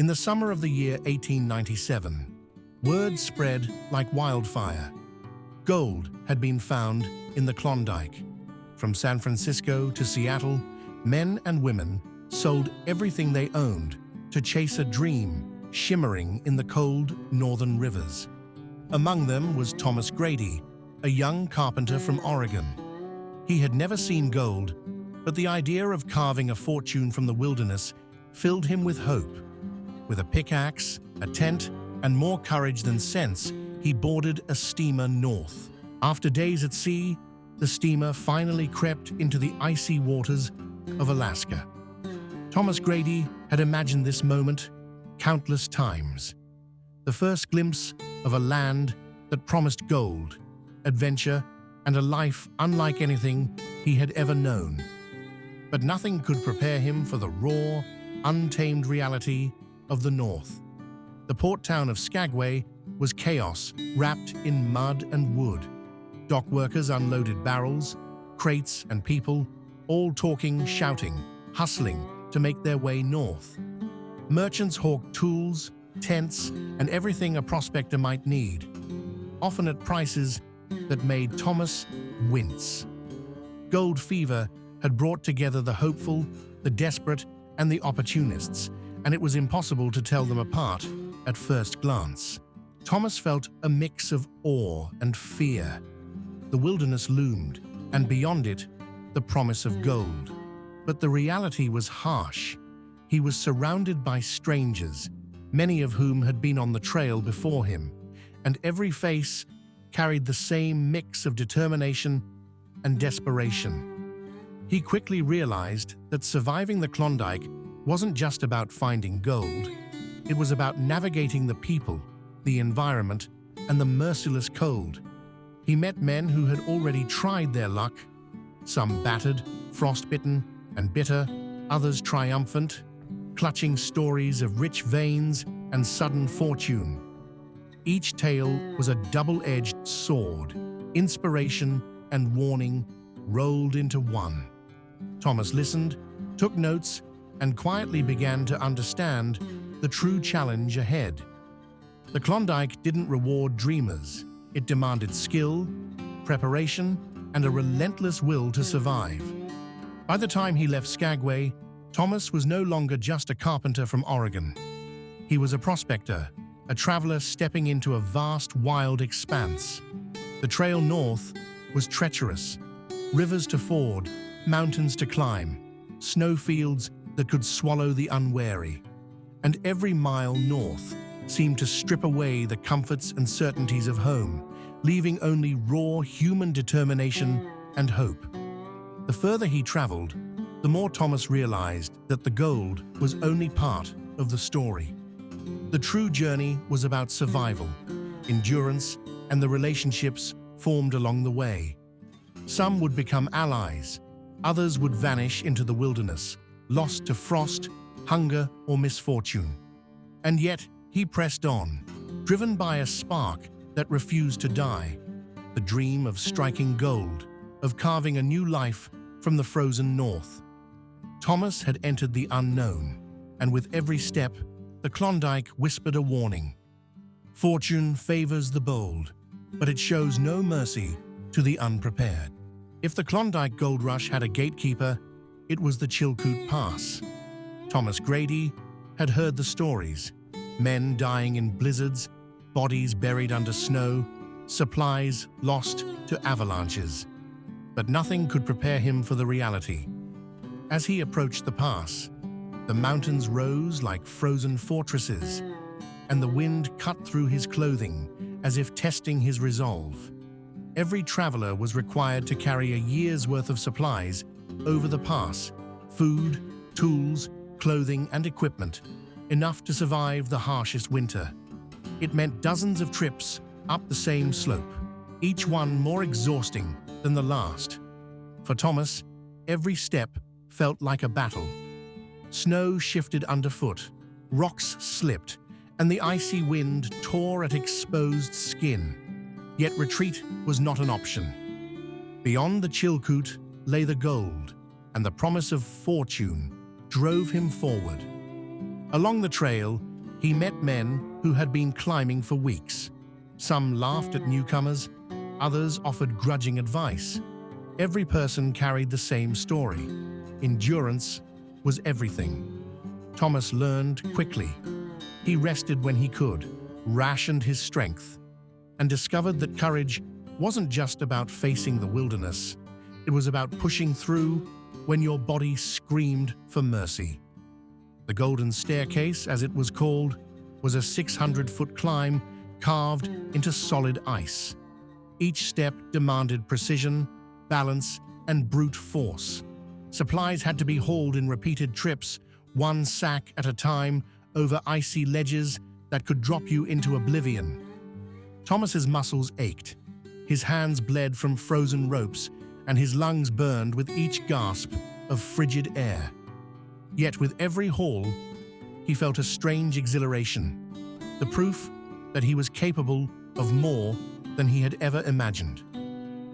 In the summer of the year 1897, word spread like wildfire. Gold had been found in the Klondike. From San Francisco to Seattle, men and women sold everything they owned to chase a dream shimmering in the cold northern rivers. Among them was Thomas Grady, a young carpenter from Oregon. He had never seen gold, but the idea of carving a fortune from the wilderness filled him with hope. With a pickaxe, a tent, and more courage than sense, he boarded a steamer north. After days at sea, the steamer finally crept into the icy waters of Alaska. Thomas Grady had imagined this moment countless times. The first glimpse of a land that promised gold, adventure, and a life unlike anything he had ever known. But nothing could prepare him for the raw, untamed reality of the North. The port town of Skagway was chaos wrapped in mud and wood. Dock workers unloaded barrels, crates, and people, all talking, shouting, hustling to make their way north. Merchants hawked tools, tents, and everything a prospector might need, often at prices that made Thomas wince. Gold fever had brought together the hopeful, the desperate, and the opportunists, and it was impossible to tell them apart at first glance. Thomas felt a mix of awe and fear. The wilderness loomed, and beyond it, the promise of gold. But the reality was harsh. He was surrounded by strangers, many of whom had been on the trail before him, and every face carried the same mix of determination and desperation. He quickly realized that surviving the Klondike wasn't just about finding gold. It was about navigating the people, the environment, and the merciless cold. He met men who had already tried their luck, some battered, frostbitten, and bitter, others triumphant, clutching stories of rich veins and sudden fortune. Each tale was a double-edged sword, inspiration and warning rolled into one. Thomas listened, took notes, and quietly began to understand the true challenge ahead. The Klondike didn't reward dreamers. It demanded skill, preparation, and a relentless will to survive. By the time he left Skagway, Thomas was no longer just a carpenter from Oregon. He was a prospector, a traveler stepping into a vast, wild expanse. The trail north was treacherous, rivers to ford, mountains to climb, snowfields that could swallow the unwary. And every mile north seemed to strip away the comforts and certainties of home, leaving only raw human determination and hope. The further he traveled, the more Thomas realized that the gold was only part of the story. The true journey was about survival, endurance, and the relationships formed along the way. Some would become allies, others would vanish into the wilderness, lost to frost, hunger, or misfortune. And yet, he pressed on, driven by a spark that refused to die, the dream of striking gold, of carving a new life from the frozen north. Thomas had entered the unknown, and with every step, the Klondike whispered a warning. Fortune favors the bold, but it shows no mercy to the unprepared. If the Klondike Gold Rush had a gatekeeper, it was the Chilkoot Pass. Thomas Grady had heard the stories, men dying in blizzards, bodies buried under snow, supplies lost to avalanches. But nothing could prepare him for the reality. As he approached the pass, the mountains rose like frozen fortresses, and the wind cut through his clothing as if testing his resolve. Every traveler was required to carry a year's worth of supplies over the pass: food, tools, clothing, and equipment, enough to survive the harshest winter. It meant dozens of trips up the same slope, each one more exhausting than the last. For Thomas, every step felt like a battle. Snow shifted underfoot, rocks slipped, and the icy wind tore at exposed skin. Yet retreat was not an option. Beyond the Chilkoot lay the gold, and the promise of fortune drove him forward. Along the trail, He met men who had been climbing for weeks. Some laughed at newcomers, others offered grudging advice. Every person carried the same story. Endurance was everything. Thomas learned quickly. He rested when he could, rationed his strength, and discovered that courage wasn't just about facing the wilderness. It was about pushing through when your body screamed for mercy. The Golden Staircase, as it was called, was a 600-foot climb carved into solid ice. Each step demanded precision, balance, and brute force. Supplies had to be hauled in repeated trips, one sack at a time, over icy ledges that could drop you into oblivion. Thomas's muscles ached, his hands bled from frozen ropes, and his lungs burned with each gasp of frigid air. Yet with every haul, he felt a strange exhilaration, the proof that he was capable of more than he had ever imagined.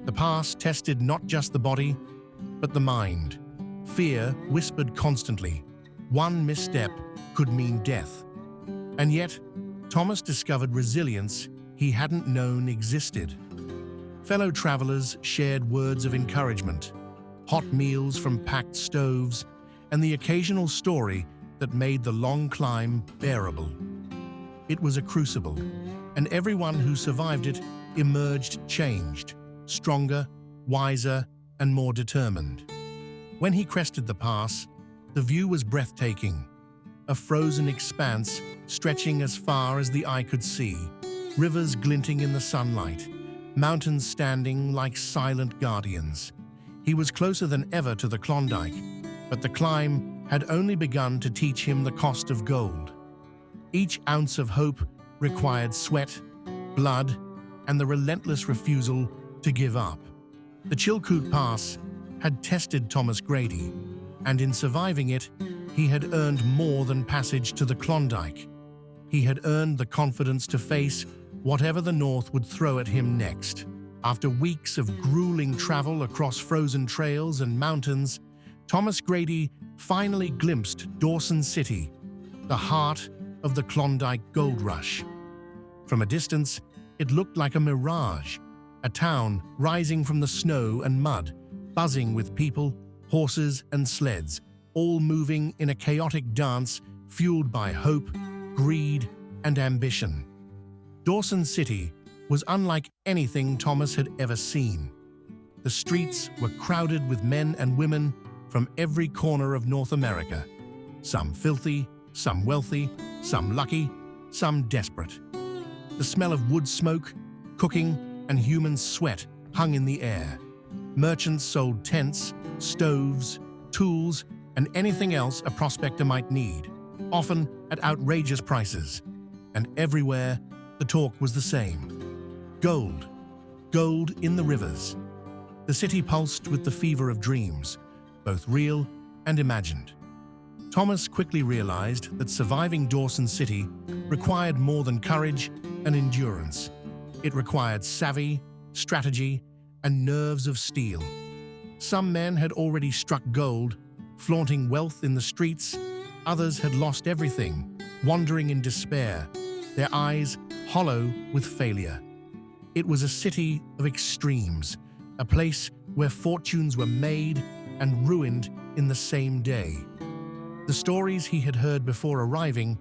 The pass tested not just the body, but the mind. Fear whispered constantly. One misstep could mean death. And yet, Thomas discovered resilience he hadn't known existed. Fellow travelers shared words of encouragement, hot meals from packed stoves, and the occasional story that made the long climb bearable. It was a crucible, and everyone who survived it emerged changed, stronger, wiser, and more determined. When he crested the pass, the view was breathtaking. A frozen expanse stretching as far as the eye could see, rivers glinting in the sunlight, mountains standing like silent guardians. He was closer than ever to the Klondike, but the climb had only begun to teach him the cost of gold. Each ounce of hope required sweat, blood, and the relentless refusal to give up. The Chilkoot Pass had tested Thomas Grady, and in surviving it, he had earned more than passage to the Klondike. He had earned the confidence to face whatever the North would throw at him next. After weeks of grueling travel across frozen trails and mountains, Thomas Grady finally glimpsed Dawson City, the heart of the Klondike Gold Rush. From a distance, it looked like a mirage, a town rising from the snow and mud, buzzing with people, horses, and sleds, all moving in a chaotic dance fueled by hope, greed, and ambition. Dawson City was unlike anything Thomas had ever seen. The streets were crowded with men and women from every corner of North America, some filthy, some wealthy, some lucky, some desperate. The smell of wood smoke, cooking, and human sweat hung in the air. Merchants sold tents, stoves, tools, and anything else a prospector might need, often at outrageous prices. And everywhere, the talk was the same. Gold. Gold in the rivers. The city pulsed with the fever of dreams, both real and imagined. Thomas quickly realized that surviving Dawson City required more than courage and endurance. It required savvy, strategy, and nerves of steel. Some men had already struck gold, flaunting wealth in the streets. Others had lost everything, wandering in despair, their eyes hollow with failure. It was a city of extremes, a place where fortunes were made and ruined in the same day. The stories he had heard before arriving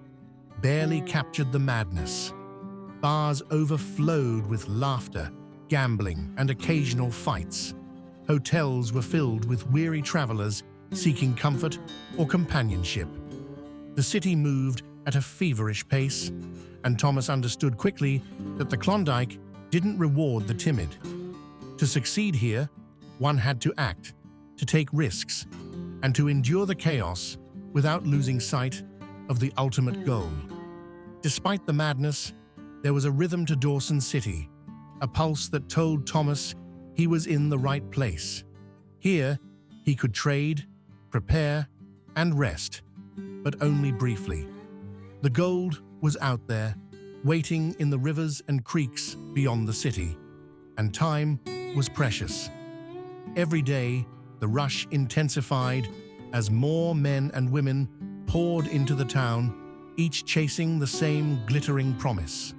barely captured the madness. Bars overflowed with laughter, gambling, and occasional fights. Hotels were filled with weary travelers seeking comfort or companionship. The city moved at a feverish pace, and Thomas understood quickly that the Klondike didn't reward the timid. To succeed here, one had to act, to take risks, and to endure the chaos without losing sight of the ultimate goal. Despite the madness, there was a rhythm to Dawson City, a pulse that told Thomas he was in the right place. Here, he could trade, prepare, and rest, but only briefly. The gold was out there, waiting in the rivers and creeks beyond the city, and time was precious. Every day, the rush intensified as more men and women poured into the town, each chasing the same glittering promise.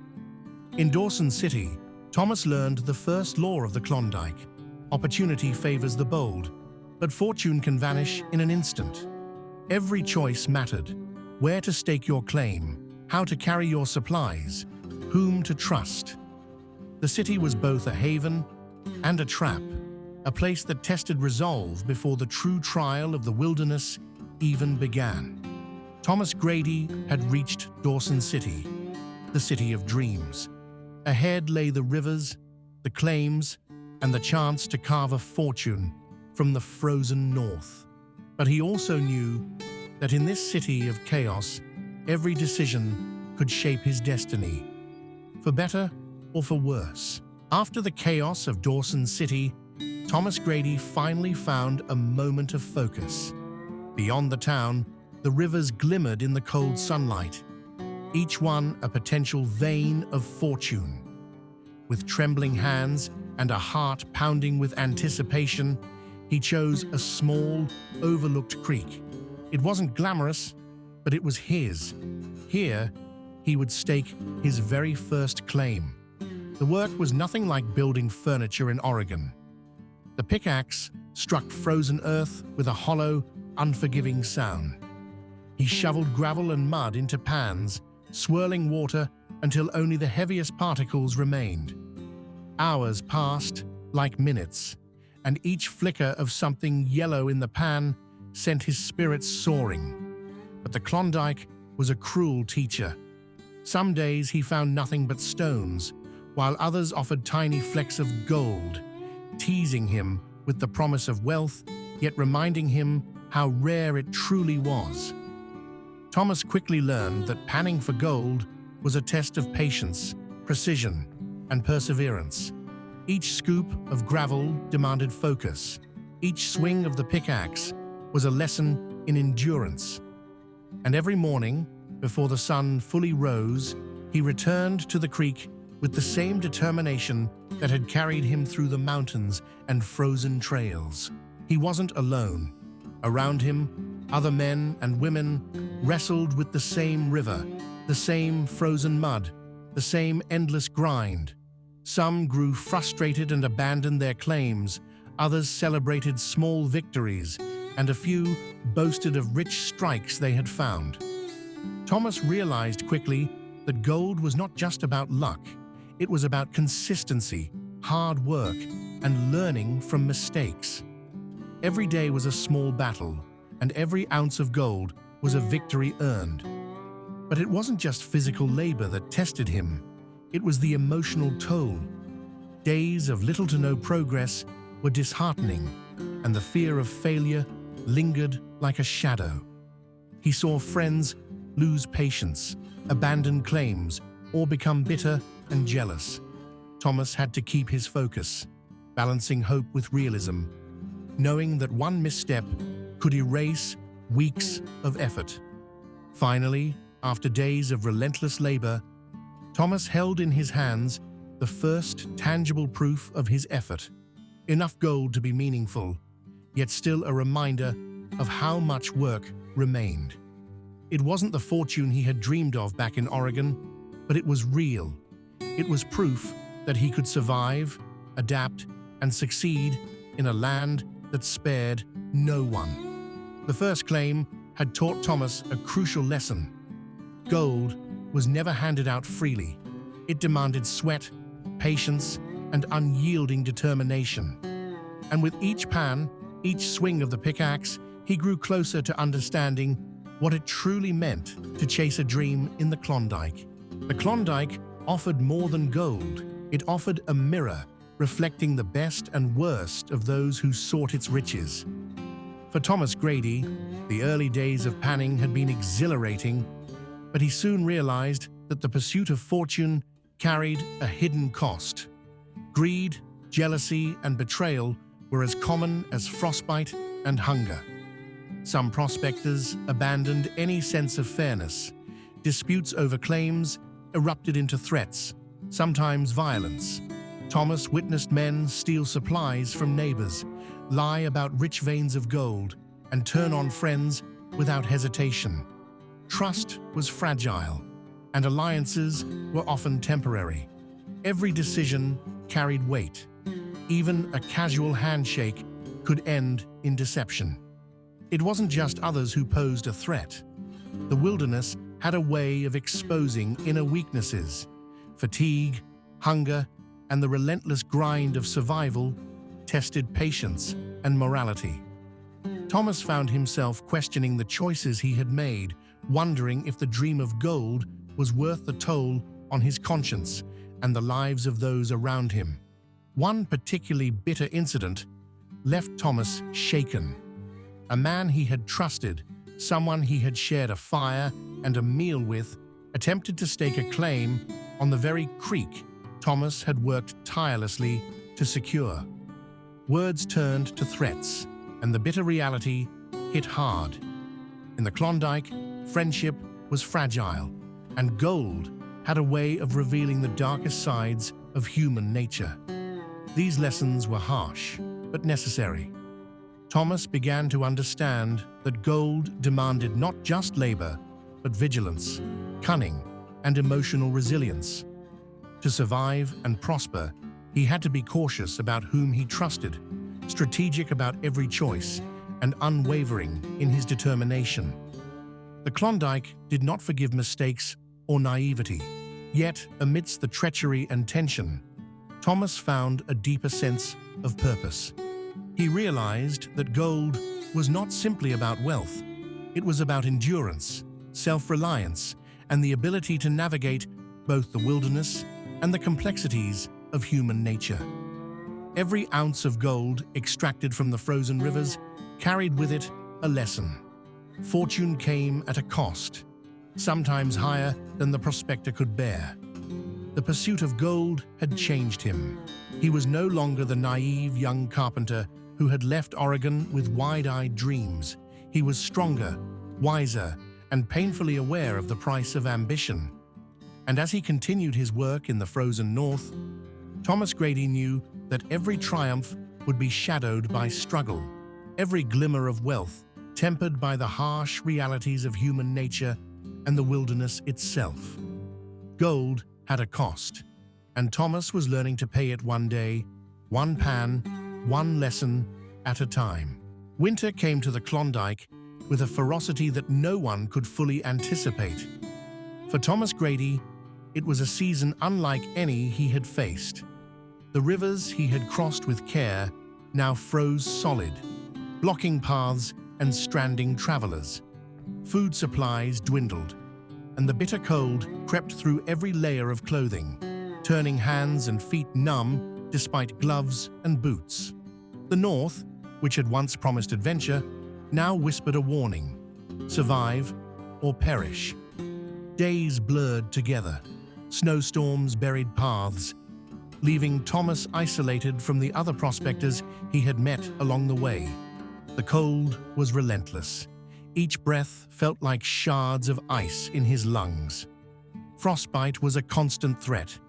In Dawson City, Thomas learned the first law of the Klondike. Opportunity favors the bold, but fortune can vanish in an instant. Every choice mattered: where to stake your claim, how to carry your supplies, whom to trust. The city was both a haven and a trap, a place that tested resolve before the true trial of the wilderness even began. Thomas Grady had reached Dawson City, the city of dreams. Ahead lay the rivers, the claims, and the chance to carve a fortune from the frozen north. But he also knew that in this city of chaos, every decision could shape his destiny, for better or for worse. After the chaos of Dawson City, Thomas Grady finally found a moment of focus. Beyond the town, the rivers glimmered in the cold sunlight, each one a potential vein of fortune. With trembling hands and a heart pounding with anticipation, he chose a small, overlooked creek. It wasn't glamorous, but it was his. Here, he would stake his very first claim. The work was nothing like building furniture in Oregon. The pickaxe struck frozen earth with a hollow, unforgiving sound. He shoveled gravel and mud into pans, swirling water until only the heaviest particles remained. Hours passed like minutes, and each flicker of something yellow in the pan sent his spirits soaring. But the Klondike was a cruel teacher. Some days he found nothing but stones, while others offered tiny flecks of gold, teasing him with the promise of wealth, yet reminding him how rare it truly was. Thomas quickly learned that panning for gold was a test of patience, precision, and perseverance. Each scoop of gravel demanded focus. Each swing of the pickaxe was a lesson in endurance. And every morning, before the sun fully rose, he returned to the creek with the same determination that had carried him through the mountains and frozen trails. He wasn't alone. Around him, other men and women wrestled with the same river, the same frozen mud, the same endless grind. Some grew frustrated and abandoned their claims, others celebrated small victories, and a few boasted of rich strikes they had found. Thomas realized quickly that gold was not just about luck. It was about consistency, hard work, and learning from mistakes. Every day was a small battle, and every ounce of gold was a victory earned. But it wasn't just physical labor that tested him. It was the emotional toll. Days of little to no progress were disheartening, and the fear of failure lingered like a shadow. He saw friends lose patience, abandon claims, or become bitter and jealous. Thomas had to keep his focus, balancing hope with realism, knowing that one misstep could erase weeks of effort. Finally, after days of relentless labor, Thomas held in his hands the first tangible proof of his effort. Enough gold to be meaningful, yet still a reminder of how much work remained. It wasn't the fortune he had dreamed of back in Oregon, but it was real. It was proof that he could survive, adapt, and succeed in a land that spared no one. The first claim had taught Thomas a crucial lesson. Gold was never handed out freely. It demanded sweat, patience, and unyielding determination. And with each pan, each swing of the pickaxe, he grew closer to understanding what it truly meant to chase a dream in the Klondike. The Klondike offered more than gold. It offered a mirror, reflecting the best and worst of those who sought its riches. For Thomas Grady, the early days of panning had been exhilarating, but he soon realized that the pursuit of fortune carried a hidden cost. Greed, jealousy, and betrayal were as common as frostbite and hunger. Some prospectors abandoned any sense of fairness. Disputes over claims erupted into threats, sometimes violence. Thomas witnessed men steal supplies from neighbors, lie about rich veins of gold, and turn on friends without hesitation. Trust was fragile, and alliances were often temporary. Every decision carried weight. Even a casual handshake could end in deception. It wasn't just others who posed a threat. The wilderness had a way of exposing inner weaknesses. Fatigue, hunger, and the relentless grind of survival tested patience and morality. Thomas found himself questioning the choices he had made, wondering if the dream of gold was worth the toll on his conscience and the lives of those around him. One particularly bitter incident left Thomas shaken. A man he had trusted, someone he had shared a fire and a meal with, attempted to stake a claim on the very creek Thomas had worked tirelessly to secure. Words turned to threats, and the bitter reality hit hard. In the Klondike, friendship was fragile, and gold had a way of revealing the darkest sides of human nature. These lessons were harsh, but necessary. Thomas began to understand that gold demanded not just labor, but vigilance, cunning, and emotional resilience. To survive and prosper, he had to be cautious about whom he trusted, strategic about every choice, and unwavering in his determination. The Klondike did not forgive mistakes or naivety. Yet, amidst the treachery and tension, Thomas found a deeper sense of purpose. He realized that gold was not simply about wealth. It was about endurance, self-reliance, and the ability to navigate both the wilderness and the complexities of human nature. Every ounce of gold extracted from the frozen rivers carried with it a lesson. Fortune came at a cost, sometimes higher than the prospector could bear. The pursuit of gold had changed him. He was no longer the naive young carpenter who had left Oregon with wide-eyed dreams. He was stronger, wiser, and painfully aware of the price of ambition. And as he continued his work in the frozen north, Thomas Grady knew that every triumph would be shadowed by struggle, every glimmer of wealth tempered by the harsh realities of human nature and the wilderness itself. Gold had a cost, and Thomas was learning to pay it one day, one pan, one lesson at a time. Winter came to the Klondike with a ferocity that no one could fully anticipate. For Thomas Grady, it was a season unlike any he had faced. The rivers he had crossed with care now froze solid, blocking paths and stranding travelers. Food supplies dwindled, and the bitter cold crept through every layer of clothing, turning hands and feet numb despite gloves and boots. The North, which had once promised adventure, now whispered a warning: survive or perish. Days blurred together. Snowstorms buried paths, leaving Thomas isolated from the other prospectors he had met along the way. The cold was relentless. Each breath felt like shards of ice in his lungs. Frostbite was a constant threat,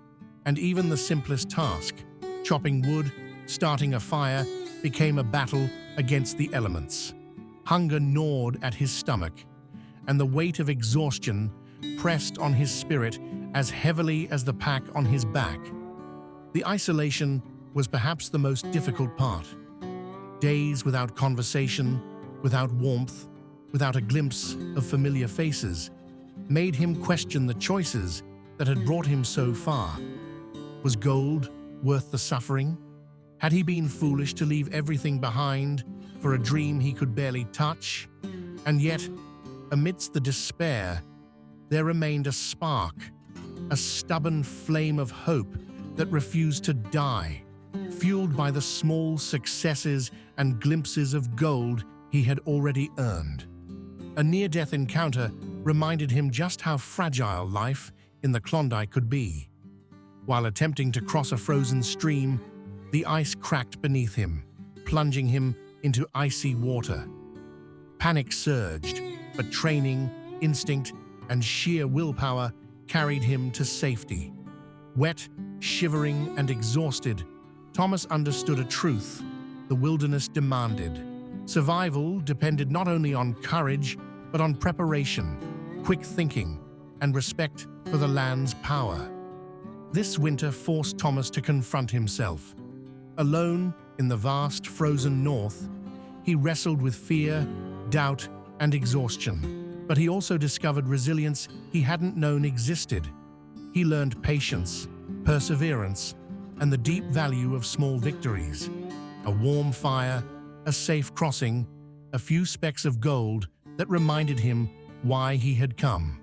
and even the simplest task, chopping wood, starting a fire, became a battle against the elements. Hunger gnawed at his stomach, and the weight of exhaustion pressed on his spirit as heavily as the pack on his back. The isolation was perhaps the most difficult part. Days without conversation, without warmth, without a glimpse of familiar faces, made him question the choices that had brought him so far. Was gold worth the suffering? Had he been foolish to leave everything behind for a dream he could barely touch? And yet, amidst the despair, there remained a spark, a stubborn flame of hope that refused to die, fueled by the small successes and glimpses of gold he had already earned. A near-death encounter reminded him just how fragile life in the Klondike could be. While attempting to cross a frozen stream, the ice cracked beneath him, plunging him into icy water. Panic surged, but training, instinct, and sheer willpower carried him to safety. Wet, shivering, and exhausted, Thomas understood a truth the wilderness demanded. Survival depended not only on courage, but on preparation, quick thinking, and respect for the land's power. This winter forced Thomas to confront himself. Alone in the vast frozen north, he wrestled with fear, doubt, and exhaustion. But he also discovered resilience he hadn't known existed. He learned patience, perseverance, and the deep value of small victories. A warm fire, a safe crossing, a few specks of gold that reminded him why he had come.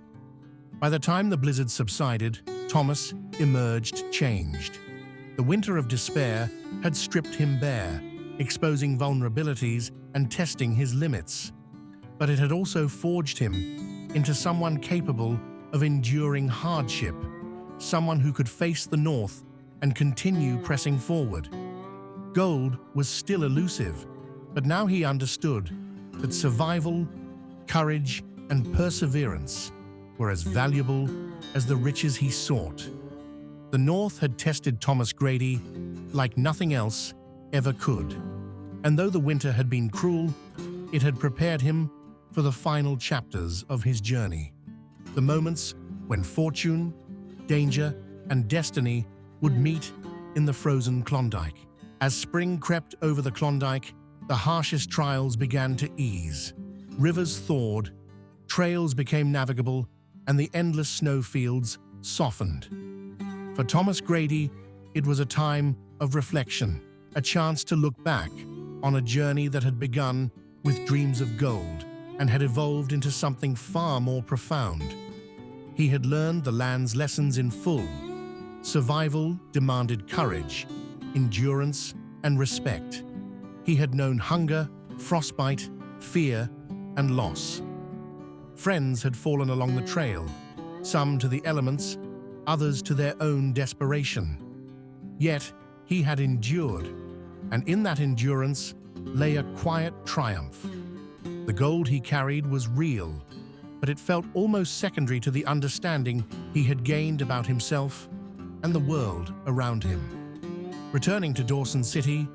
By the time the blizzard subsided, Thomas emerged changed. The winter of despair had stripped him bare, exposing vulnerabilities and testing his limits. But it had also forged him into someone capable of enduring hardship, someone who could face the north and continue pressing forward. Gold was still elusive, but now he understood that survival, courage, and perseverance were as valuable as the riches he sought. The North had tested Thomas Grady like nothing else ever could. And though the winter had been cruel, it had prepared him for the final chapters of his journey. The moments when fortune, danger, and destiny would meet in the frozen Klondike. As spring crept over the Klondike, the harshest trials began to ease. Rivers thawed, trails became navigable, and the endless snowfields softened. For Thomas Grady, it was a time of reflection, a chance to look back on a journey that had begun with dreams of gold and had evolved into something far more profound. He had learned the land's lessons in full. Survival demanded courage, endurance, and respect. He had known hunger, frostbite, fear, and loss. Friends had fallen along the trail, some to the elements, others to their own desperation. Yet he had endured, and in that endurance lay a quiet triumph. The gold he carried was real, but it felt almost secondary to the understanding he had gained about himself and the world around him. Returning to Dawson City,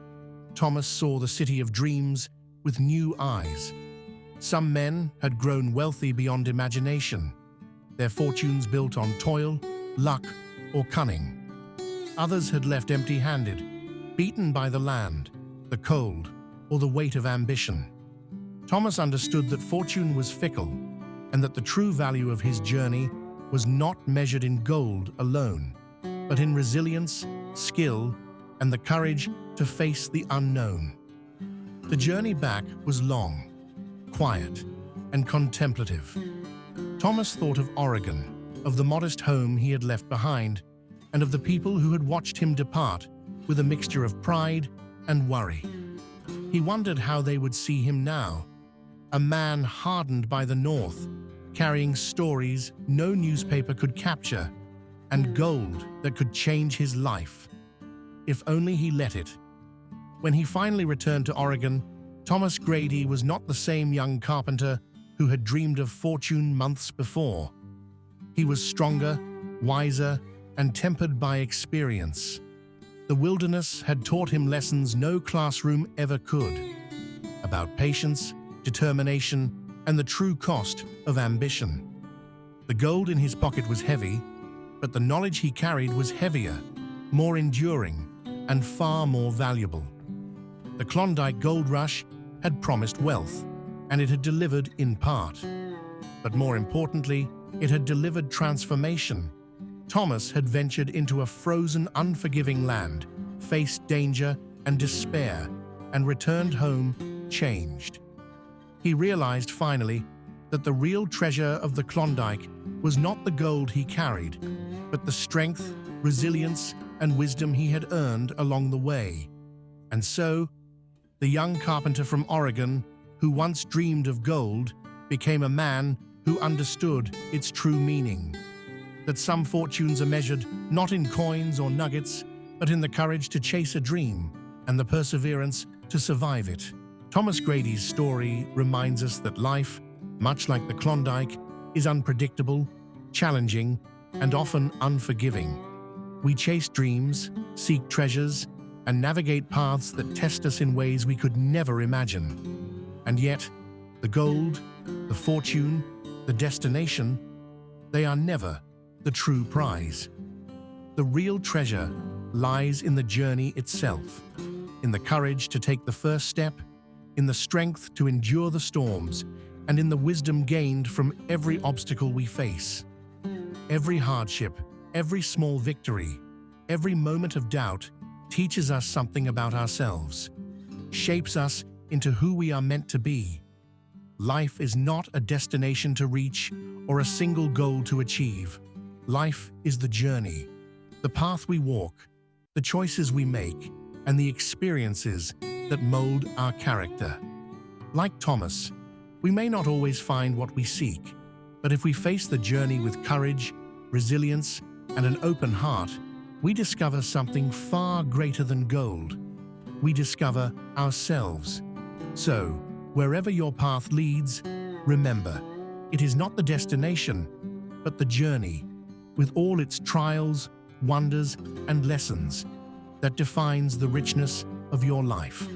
Thomas saw the city of dreams with new eyes. Some men had grown wealthy beyond imagination, their fortunes built on toil, luck, or cunning. Others had left empty-handed, beaten by the land, the cold, or the weight of ambition. Thomas understood that fortune was fickle, and that the true value of his journey was not measured in gold alone, but in resilience, skill, and the courage to face the unknown. The journey back was long, quiet, and contemplative. Thomas thought of Oregon, of the modest home he had left behind, and of the people who had watched him depart with a mixture of pride and worry. He wondered how they would see him now, a man hardened by the North, carrying stories no newspaper could capture, and gold that could change his life, if only he let it. When he finally returned to Oregon, Thomas Grady was not the same young carpenter who had dreamed of fortune months before. He was stronger, wiser, and tempered by experience. The wilderness had taught him lessons no classroom ever could, about patience, determination, and the true cost of ambition. The gold in his pocket was heavy, but the knowledge he carried was heavier, more enduring, and far more valuable. The Klondike Gold Rush had promised wealth, and it had delivered in part. But more importantly, it had delivered transformation. Thomas had ventured into a frozen, unforgiving land, faced danger and despair, and returned home changed. He realized finally that the real treasure of the Klondike was not the gold he carried, but the strength, resilience, and wisdom he had earned along the way. And so, the young carpenter from Oregon, who once dreamed of gold, became a man who understood its true meaning. That some fortunes are measured not in coins or nuggets, but in the courage to chase a dream and the perseverance to survive it. Thomas Grady's story reminds us that life, much like the Klondike, is unpredictable, challenging, and often unforgiving. We chase dreams, seek treasures, and navigate paths that test us in ways we could never imagine. And yet, the gold, the fortune, The destination, they are never the true prize. The real treasure lies in the journey itself, in the courage to take the first step, in the strength to endure the storms, and in the wisdom gained from every obstacle we face. Every hardship, every small victory, every moment of doubt teaches us something about ourselves, shapes us into who we are meant to be. Life is not a destination to reach or a single goal to achieve. Life is the journey, the path we walk, the choices we make, and the experiences that mold our character. Like Thomas, we may not always find what we seek, but if we face the journey with courage, resilience, and an open heart, we discover something far greater than gold. We discover ourselves. So, wherever your path leads, remember, it is not the destination, but the journey, with all its trials, wonders, and lessons, that defines the richness of your life.